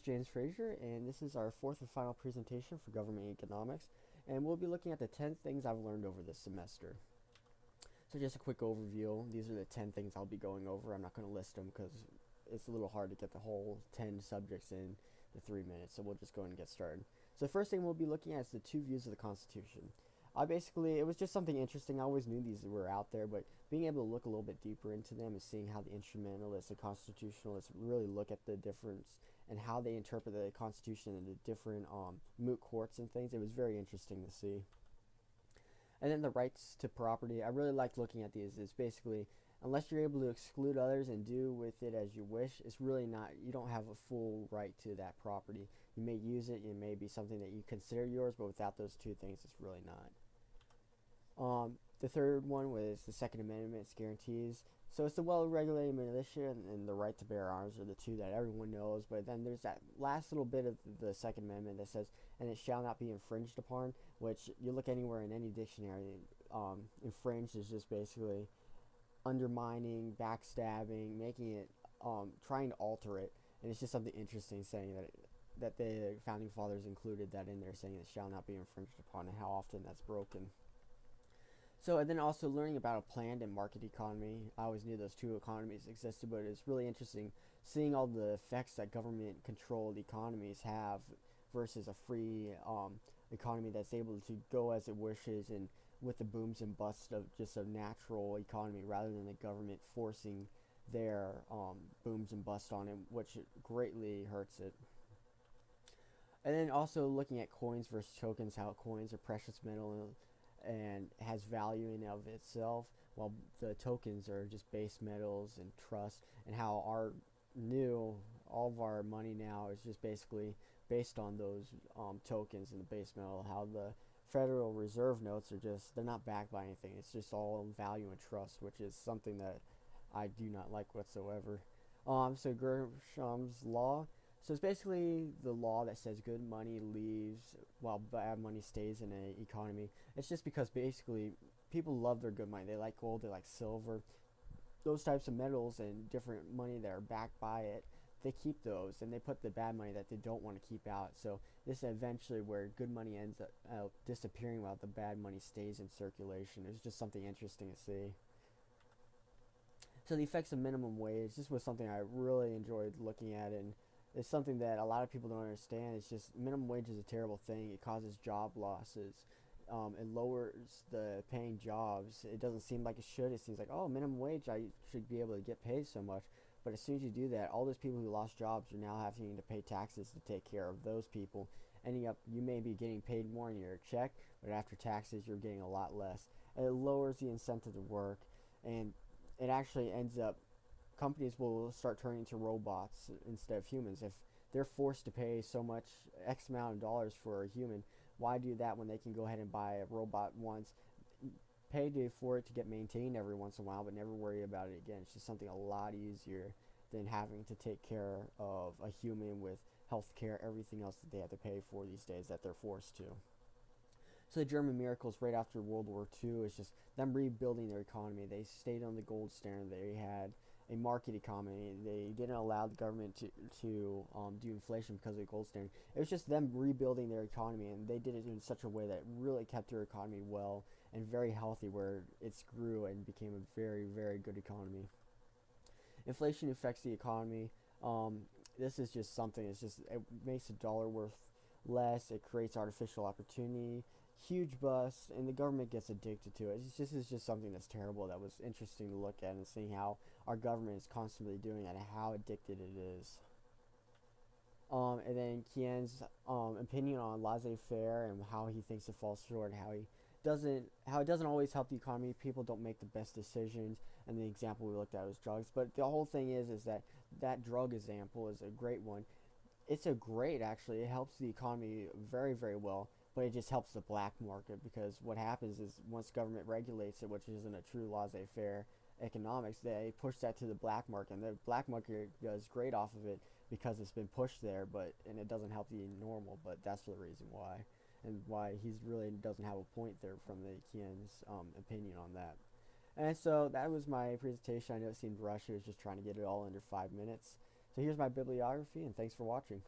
James Frazier, and this is our fourth and final presentation for government economics, and we'll be looking at the 10 things I've learned over this semester. So just a quick overview. These are the 10 things I'll be going over. I'm not going to list them because it's a little hard to get the whole 10 subjects in the 3 minutes, so we'll just go ahead and get started. So the first thing we'll be looking at is the two views of the Constitution. It was just something interesting. I always knew these were out there, but being able to look a little bit deeper into them and seeing how the instrumentalists and constitutionalists really look at the difference and how they interpret the Constitution and the different moot courts and things, it was very interesting to see. And then the rights to property, I really like looking at these. It's basically, unless you're able to exclude others and do with it as you wish, it's really not, you don't have a full right to that property. You may use it, it may be something that you consider yours, but without those two things, it's really not. The third one was the Second Amendment. It's guarantees. So it's the well-regulated militia and the right to bear arms are the two that everyone knows. But then there's that last little bit of the Second Amendment that says, and it shall not be infringed upon, which you look anywhere in any dictionary, infringed is just basically undermining, backstabbing, making it, trying to alter it. And it's just something interesting saying that the Founding Fathers included that in there, saying it shall not be infringed upon, and how often that's broken. So, and then also learning about a planned and market economy. I always knew those two economies existed, but it's really interesting seeing all the effects that government-controlled economies have versus a free economy that's able to go as it wishes and with the booms and busts of just a natural economy rather than the government forcing their booms and busts on it, which greatly hurts it. And then also looking at coins versus tokens, how coins are precious metal and has value in of itself, while the tokens are just base metals and trust, and how all of our money now is just basically based on those tokens and the base metal. How the Federal Reserve notes are they're not backed by anything. It's just all value and trust, which is something that I do not like whatsoever. So Gresham's law. So it's basically the law that says good money leaves while bad money stays in an economy. It's just because basically people love their good money. They like gold, they like silver, those types of metals and different money that are backed by it. They keep those and they put the bad money that they don't want to keep out. So this is eventually where good money ends up disappearing while the bad money stays in circulation. It's just something interesting to see. So the effects of minimum wage, this was something I really enjoyed looking at, and it's something that a lot of people don't understand. It's just minimum wage is a terrible thing. It causes job losses. It lowers the paying jobs. It doesn't seem like it should. It seems like, oh, minimum wage, I should be able to get paid so much. But as soon as you do that, all those people who lost jobs are now having to pay taxes to take care of those people. Ending up, you may be getting paid more in your check, but after taxes, you're getting a lot less. And it lowers the incentive to work, and it actually ends up companies will start turning to robots instead of humans. If they're forced to pay so much X amount of dollars for a human, why do that when they can go ahead and buy a robot once, pay for it to get maintained every once in a while, but never worry about it again? It's just something a lot easier than having to take care of a human with health care, everything else that they have to pay for these days that they're forced to. So the German miracles right after World War II is just them rebuilding their economy. They stayed on the gold standard. They had a market economy. They didn't allow the government to do inflation because of the gold standard. It was just them rebuilding their economy, and they did it in such a way that really kept their economy well and very healthy, where it grew and became a very, very good economy. Inflation affects the economy. This is just something. It makes the dollar worth less. It creates artificial opportunity, huge bust, and the government gets addicted to it. This is just something that's terrible. That was interesting to look at and seeing how our government is constantly doing that and how addicted it is. And then Kien's opinion on laissez-faire and how he thinks it falls short, and how it doesn't always help the economy. People don't make the best decisions, and the example we looked at was drugs. But the whole thing is that drug example is a great one. It's a great, actually. It helps the economy very, very well, but it just helps the black market, because what happens is once government regulates it, which isn't a true laissez-faire economics, they push that to the black market, and the black market does great off of it because it's been pushed there, and it doesn't help the normal. But that's the reason why, and why he's really doesn't have a point there from the Kien's opinion on that. And so that was my presentation. I know it seemed rushed. I was just trying to get it all under 5 minutes. So here's my bibliography, and thanks for watching.